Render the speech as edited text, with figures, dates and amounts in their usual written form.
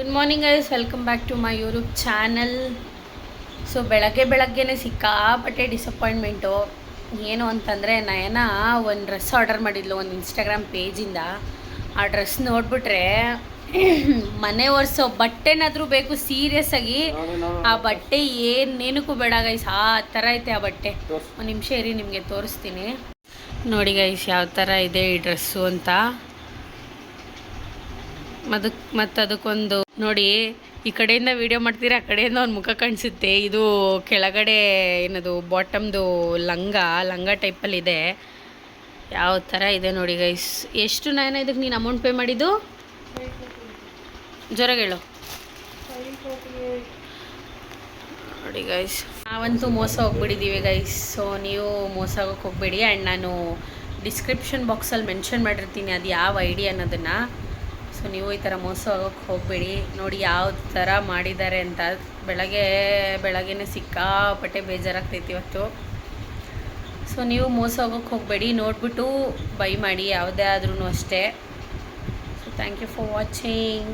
Good morning guys, welcome back to my YouTube channel. So ಬೆಳಗ್ಗೆನೇ ಸಿಕ್ಕಾಪಟ್ಟೆ disappointment. ಏನು ಅಂತಂದರೆ ನಯನ ಒಂದು ಡ್ರೆಸ್ ಆರ್ಡರ್ ಮಾಡಿದ್ಲು ಒಂದು ಇನ್ಸ್ಟಾಗ್ರಾಮ್ ಪೇಜಿಂದ. ಆ ಡ್ರೆಸ್ ನೋಡಿಬಿಟ್ರೆ ಮನೆ ಒರೆಸೋ ಬಟ್ಟೆನಾದರೂ ಬೇಕು ಸೀರಿಯಸ್ ಆಗಿ. ಆ ಬಟ್ಟೆ ಏನೇನಕ್ಕೂ ಬೇಡ ಗೈಸ್, ಆ ಥರ ಐತೆ ಆ ಬಟ್ಟೆ. ಒಂದು ನಿಮಿಷ ಇರಿ, ನಿಮಗೆ ತೋರಿಸ್ತೀನಿ ನೋಡಿ ಗೈಸ್ ಯಾವ ಥರ ಇದೆ ಈ ಡ್ರೆಸ್ಸು ಅಂತ. ಮತ್ತು ಅದಕ್ಕೊಂದು ನೋಡಿ, ಈ ಕಡೆಯಿಂದ ವೀಡಿಯೋ ಮಾಡ್ತೀರಾ, ಆ ಕಡೆಯಿಂದ ಒಂದು ಮುಖ ಕಾಣಿಸುತ್ತೆ. ಇದು ಕೆಳಗಡೆ ಏನದು ಬಾಟಮ್ದು ಲಂಗ ಟೈಪಲ್ಲಿದೆ. ಯಾವ ಥರ ಇದೆ ನೋಡಿ ಗೈಸ್. ಎಷ್ಟು ನಾನು ಇದಕ್ಕೆ ನೀನು ಅಮೌಂಟ್ ಪೇ ಮಾಡಿದ್ದು ಜೊರಗೇಳು ನೋಡಿ ಗೈಸ್. ನಾವಂತೂ ಮೋಸ ಹೋಗ್ಬಿಟ್ಟಿದ್ದೀವಿ ಗೈಸ್. ಸೊ ನೀವು ಮೋಸ ಆಗೋಕ್ಕೆ ಹೋಗಬೇಡಿ. ಆ್ಯಂಡ್ ನಾನು ಡಿಸ್ಕ್ರಿಪ್ಷನ್ ಬಾಕ್ಸಲ್ಲಿ ಮೆನ್ಷನ್ ಮಾಡಿರ್ತೀನಿ ಅದು ಯಾವ ಐ ಡಿ ಅನ್ನೋದನ್ನು. ಸೊ ನೀವು ಈ ಥರ ಮೋಸ ಆಗೋಕ್ಕೆ ಹೋಗಬೇಡಿ. ನೋಡಿ ಯಾವ ಥರ ಮಾಡಿದ್ದಾರೆ ಅಂತ. ಬೆಳಗ್ಗೆನೇ ಸಿಕ್ಕಾಪಟ್ಟೆ ಬೇಜಾರಾಗ್ತೈತಿ ಇವತ್ತು. ಸೊ ನೀವು ಮೋಸ ಹೋಗೋಕ್ಕೆ ಹೋಗಬೇಡಿ, ನೋಡಿಬಿಟ್ಟು ಬೈ ಮಾಡಿ ಯಾವುದೇ ಆದ್ರೂ ಅಷ್ಟೇ. So thank you for watching.